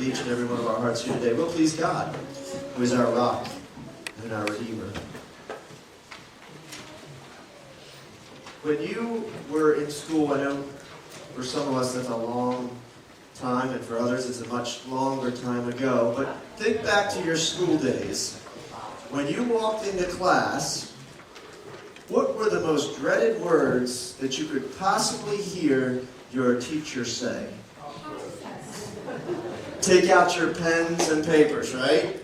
of each and every one of our hearts here today will please God, who is our rock and our Redeemer. When you were in school, I know for some of us that's a long time, and for others it's a much longer time ago, but think back to your school days. When you walked into class, what were the most dreaded words that you could possibly hear your teacher say? Take out your pens and papers, right?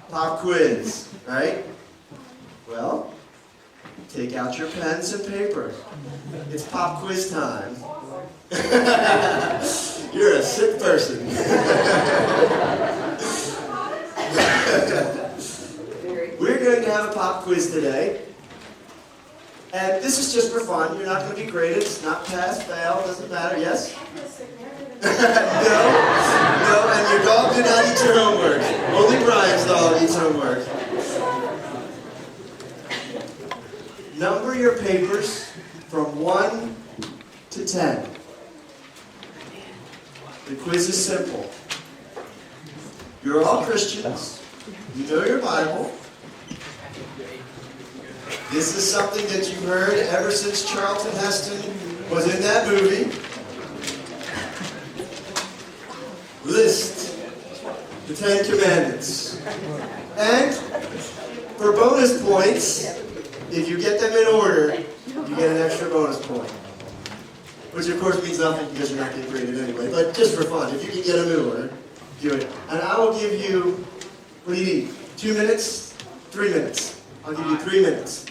Pop quiz, right? Well, take out your pens and paper. It's pop quiz time. You're a sick person. We're going to have a pop quiz today. And this is just for fun. You're not going to be graded. It's not pass, fail, doesn't matter. Yes? No, and your dog did not eat your homework. Only Brian's dog eats homework. Number your papers from 1 to 10. The quiz is simple. You're all Christians. You know your Bible. This is something that you've heard ever since Charlton Heston was in that movie. List the 10 commandments. And for bonus points, if you get them in order, you get an extra bonus point. Which of course means nothing because you're not getting graded anyway. But just for fun, if you can get them in order, do it. And I will give you, what do you need? 2 minutes? 3 minutes. I'll give you 3 minutes.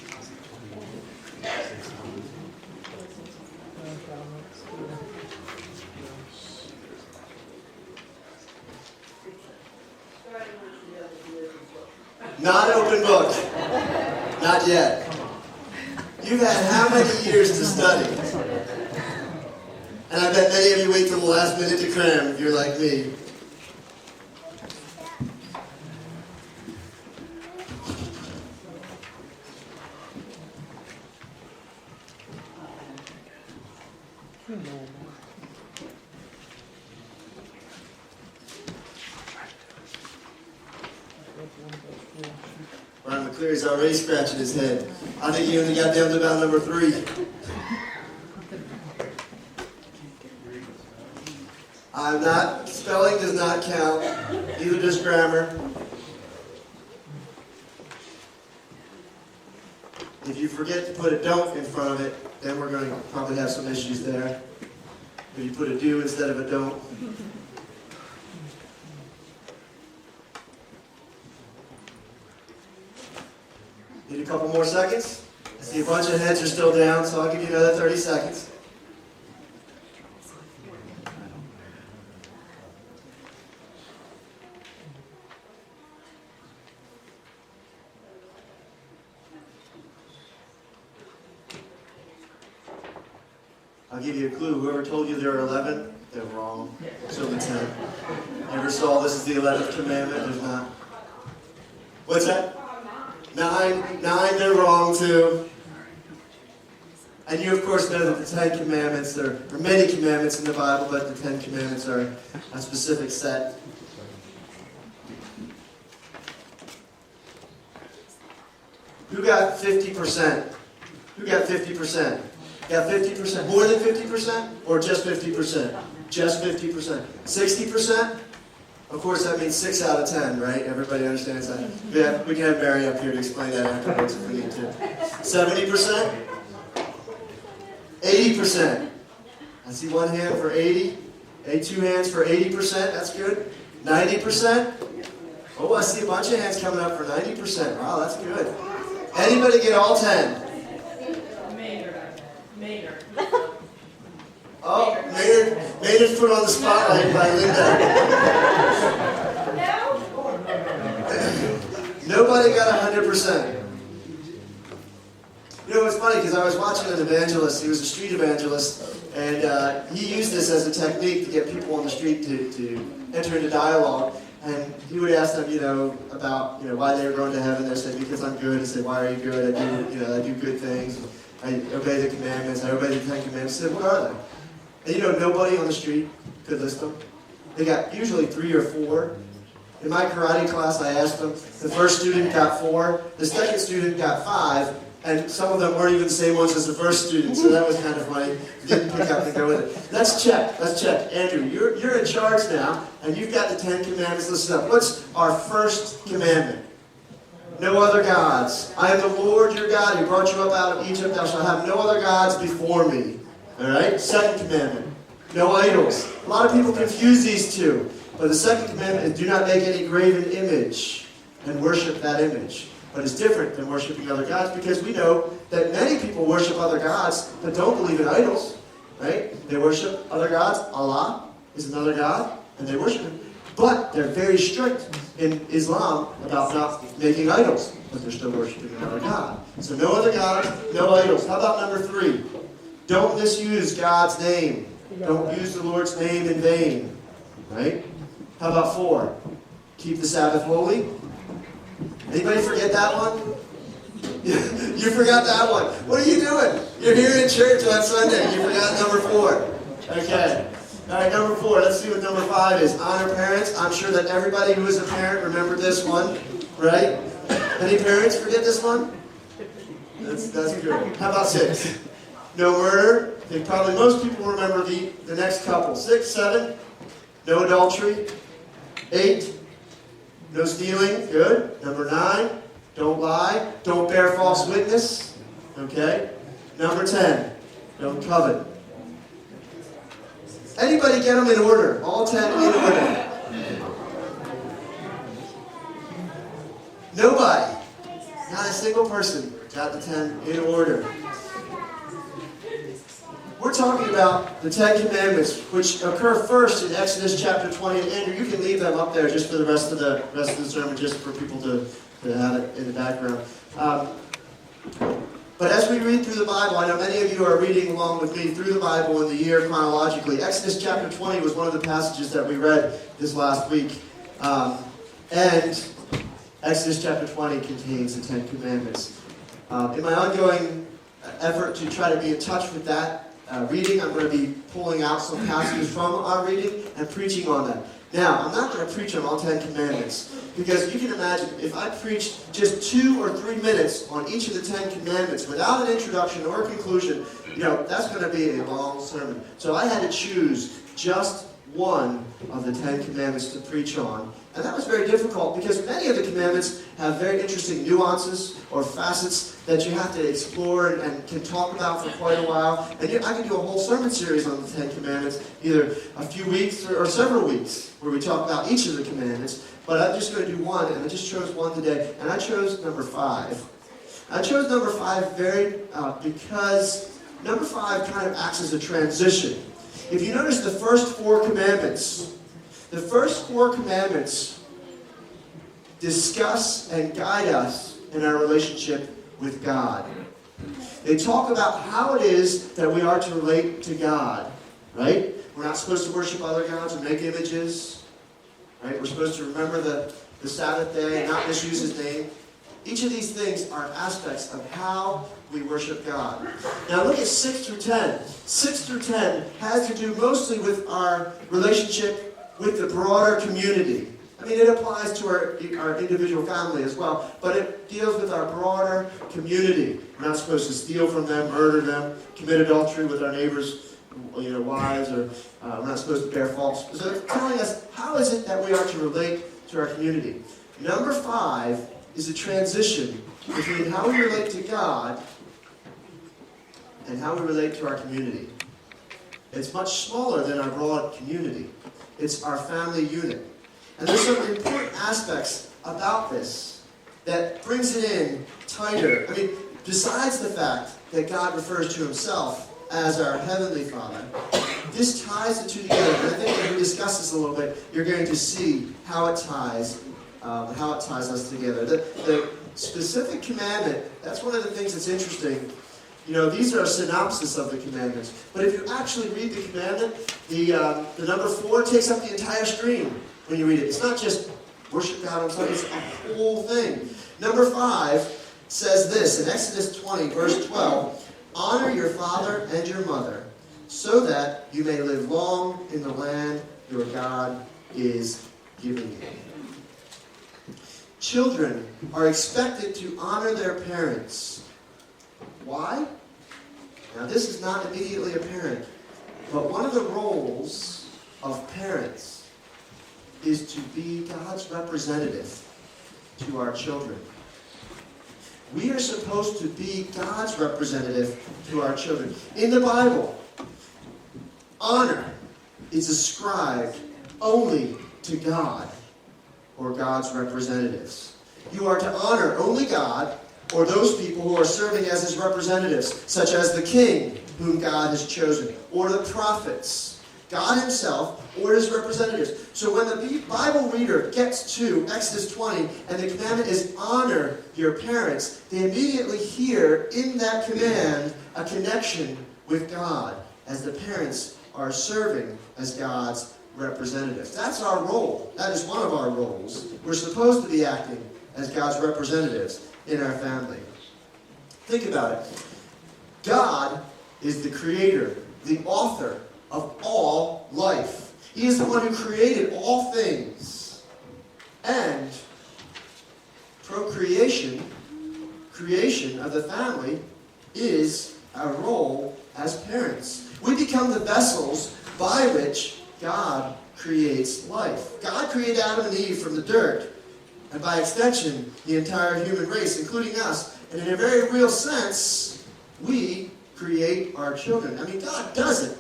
Not open book. Not yet. You've had how many years to study? And I bet many of you wait till the last minute to cram if you're like me. Brian McCleary's already scratching his head. I think he only got down to about number 3. Spelling does not count. Neither does grammar. If you forget to put a don't in front of it, then we're going to probably have some issues there. If you put a do instead of a don't. Need a couple more seconds? I see a bunch of heads are still down, so I'll give you another 30 seconds. I'll give you a clue. Whoever told you there are 11, they're wrong. There's only 10. Ever saw this is the 11th commandment? There's not. What's that? 9, they're wrong too. And you of course know that the 10 commandments, there are many commandments in the Bible, but the 10 commandments are a specific set. Who got 50%? Who got 50%? Got 50%? More than 50%? Or just 50%? Just 50%. 60%? Of course, that means 6 out of 10, right? Everybody understands that? Yeah, we can have Mary up here to explain that afterwards if we need to. 70%? 80%. I see one hand for 80. 2 hands for 80%. That's good. 90%? Oh, I see a bunch of hands coming up for 90%. Wow, that's good. Anybody get all 10? Maynard. Oh, Maynard's put on the spotlight by Linda. Nobody got 100%. You know, it's funny because I was watching an evangelist. He was a street evangelist, and he used this as a technique to get people on the street to enter into dialogue. And he would ask them, about, why they were going to heaven. They said, because I'm good. He said, why are you good? I do good things. I obey the commandments. I obey the 10 commandments. He said, what are they? And nobody on the street could list them. They got usually 3 or 4. In my karate class, I asked them, the first student got 4, the second student got 5, and some of them weren't even the same ones as the first student, so that was kind of funny. Didn't pick up and go with it. Let's check. Andrew, you're in charge now, and you've got the 10 commandments listed up. What's our first commandment? No other gods. I am the Lord your God who brought you up out of Egypt. Thou shalt have no other gods before me. All right? Second commandment. No idols. A lot of people confuse these two. But the second commandment is do not make any graven image and worship that image. But it's different than worshiping other gods because we know that many people worship other gods but don't believe in idols. Right? They worship other gods. Allah is another god, and they worship him. But they're very strict in Islam about not making idols. But they're still worshiping another god. So no other gods, no idols. How about number 3? Don't misuse God's name. Don't use the Lord's name in vain. Right? How about 4? Keep the Sabbath holy. Anybody forget that one? You forgot that one. What are you doing? You're here in church on Sunday. You forgot number 4. Okay. All right, number 4. Let's see what number 5 is. Honor parents. I'm sure that everybody who is a parent remembered this one, right? Any parents forget this one? That's good. How about 6? No murder. I think probably most people remember the next couple. 6, 7. No adultery. 8. No stealing. Good. Number 9. Don't lie. Don't bear false witness. Okay. Number 10. Don't covet. Anybody get them in order? All 10 in order. Nobody. Not a single person got the 10 in order. We're talking about the 10 commandments, which occur first in Exodus chapter 20. And Andrew, you can leave them up there just for the rest of the sermon, just for people to have it in the background. But as we read through the Bible, I know many of you are reading along with me through the Bible in the year chronologically. Exodus chapter 20 was one of the passages that we read this last week. And Exodus chapter 20 contains the 10 commandments. In my ongoing effort to try to be in touch with that reading, I'm going to be pulling out some passages from our reading and preaching on them. Now, I'm not going to preach on all 10 commandments, because you can imagine if I preached just 2 or 3 minutes on each of the 10 commandments without an introduction or a conclusion, that's going to be a long sermon. So I had to choose just one of the 10 commandments to preach on. And that was very difficult because many of the commandments have very interesting nuances or facets that you have to explore and can talk about for quite a while. And I can do a whole sermon series on the 10 commandments, either a few weeks or several weeks, where we talk about each of the commandments. But I'm just going to do one, and I just chose one today, and I chose number 5. I chose number 5 because number 5 kind of acts as a transition. If you notice the first 4 commandments, discuss and guide us in our relationship with God. They talk about how it is that we are to relate to God, right? We're not supposed to worship other gods and make images, right? We're supposed to remember the Sabbath day and not misuse His name. Each of these things are aspects of how we worship God. Now look at 6 through 10. 6 through 10 has to do mostly with our relationship with the broader community. I mean, it applies to our individual family as well, but it deals with our broader community. We're not supposed to steal from them, murder them, commit adultery with our neighbors' wives, or we're not supposed to bear false. So it's telling us how is it that we are to relate to our community. Number 5 is a transition between how we relate to God and how we relate to our community. It's much smaller than our broad community. It's our family unit. And there's some important aspects about this that brings it in tighter. I mean, besides the fact that God refers to Himself as our Heavenly Father, this ties the two together. And I think when we discuss this a little bit, you're going to see how it ties us together. The specific commandment, that's one of the things that's interesting. These are a synopsis of the commandments. But if you actually read the commandment, the number 4 takes up the entire stream when you read it. It's not just worship God on Sunday, it's a whole thing. Number 5 says this in Exodus 20, verse 12, honor your father and your mother, so that you may live long in the land your God is giving you. Children are expected to honor their parents. Why? Now, this is not immediately apparent, but one of the roles of parents is to be God's representative to our children. We are supposed to be God's representative to our children. In the Bible, honor is ascribed only to God or God's representatives. You are to honor only God or those people who are serving as his representatives, such as the king whom God has chosen, or the prophets, God himself, or his representatives. So when the Bible reader gets to Exodus 20 and the commandment is honor your parents, they immediately hear in that command a connection with God as the parents are serving as God's representatives. That's our role. That is one of our roles. We're supposed to be acting as God's representatives in our family. Think about it. God is the creator, the author of all life. He is the one who created all things. And procreation, creation of the family, is our role as parents. We become the vessels by which God creates life. God created Adam and Eve from the dirt, and by extension, the entire human race, including us. And in a very real sense, we create our children. I mean, God does it,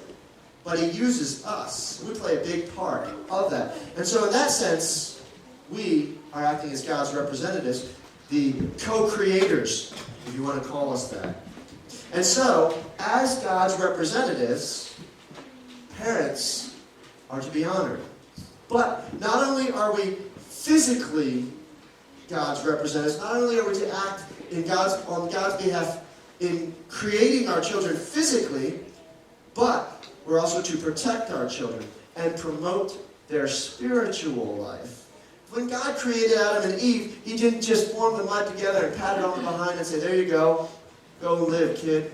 but he uses us. We play a big part of that. And so in that sense, we are acting as God's representatives, the co-creators, if you want to call us that. And so, as God's representatives, parents are to be honored. But not only are we physically God's representatives, not only are we to act on God's behalf in creating our children physically, but we're also to protect our children and promote their spiritual life. When God created Adam and Eve, he didn't just form them right together and pat it on the behind and say, there you go live, kid.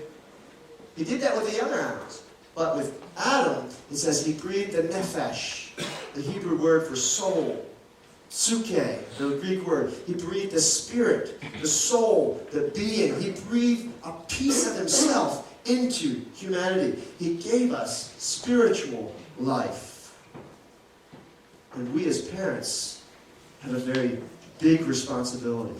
He did that with the other animals. But with Adam, it says he breathed the nephesh, the Hebrew word for soul. Suke, the Greek word. He breathed the spirit, the soul, the being. He breathed a piece of himself into humanity. He gave us spiritual life. And we as parents have a very big responsibility.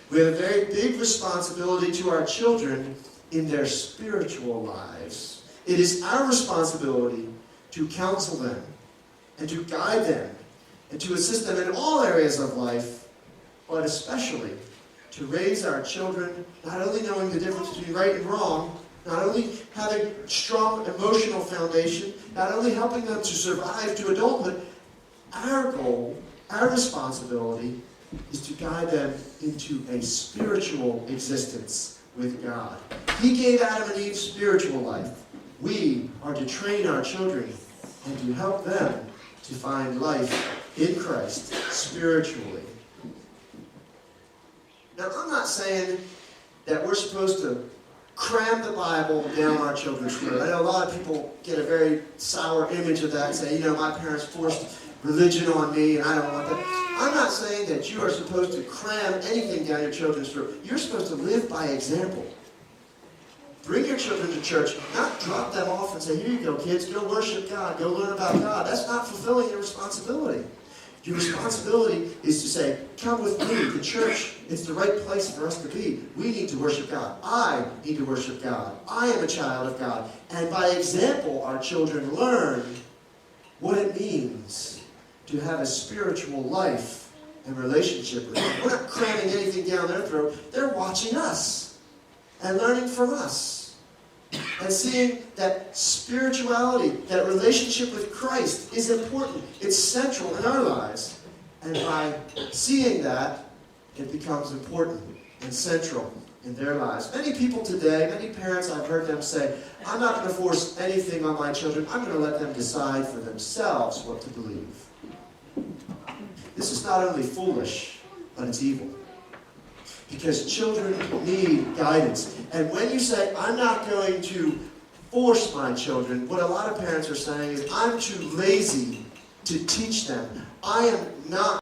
We have a very big responsibility to our children in their spiritual lives. It is our responsibility to counsel them and to guide them and to assist them in all areas of life, but especially to raise our children, not only knowing the difference between right and wrong, not only having strong emotional foundation, not only helping them to survive to adulthood. Our goal, our responsibility, is to guide them into a spiritual existence with God. He gave Adam and Eve spiritual life. We are to train our children and to help them to find life in Christ spiritually. Now, I'm not saying that we're supposed to cram the Bible down our children's throat. I know a lot of people get a very sour image of that and say, my parents forced religion on me and I don't want that. I'm not saying that you are supposed to cram anything down your children's throat. You're supposed to live by example. Bring your children to church, not drop them off and say, here you go, kids, go worship God, go learn about God. That's not fulfilling your responsibility. Your responsibility is to say, come with me to church. It's the right place for us to be. We need to worship God. I need to worship God. I am a child of God. And by example, our children learn what it means to have a spiritual life and relationship with God. We're not cramming anything down their throat. They're watching us and learning from us and seeing that spirituality, that relationship with Christ is important. It's central in our lives. And by seeing that, it becomes important and central in their lives. Many people today, many parents, I've heard them say, I'm not going to force anything on my children. I'm going to let them decide for themselves what to believe. This is not only foolish, but it's evil. Because children need guidance. And when you say, I'm not going to force my children, what a lot of parents are saying is, I'm too lazy to teach them. I am not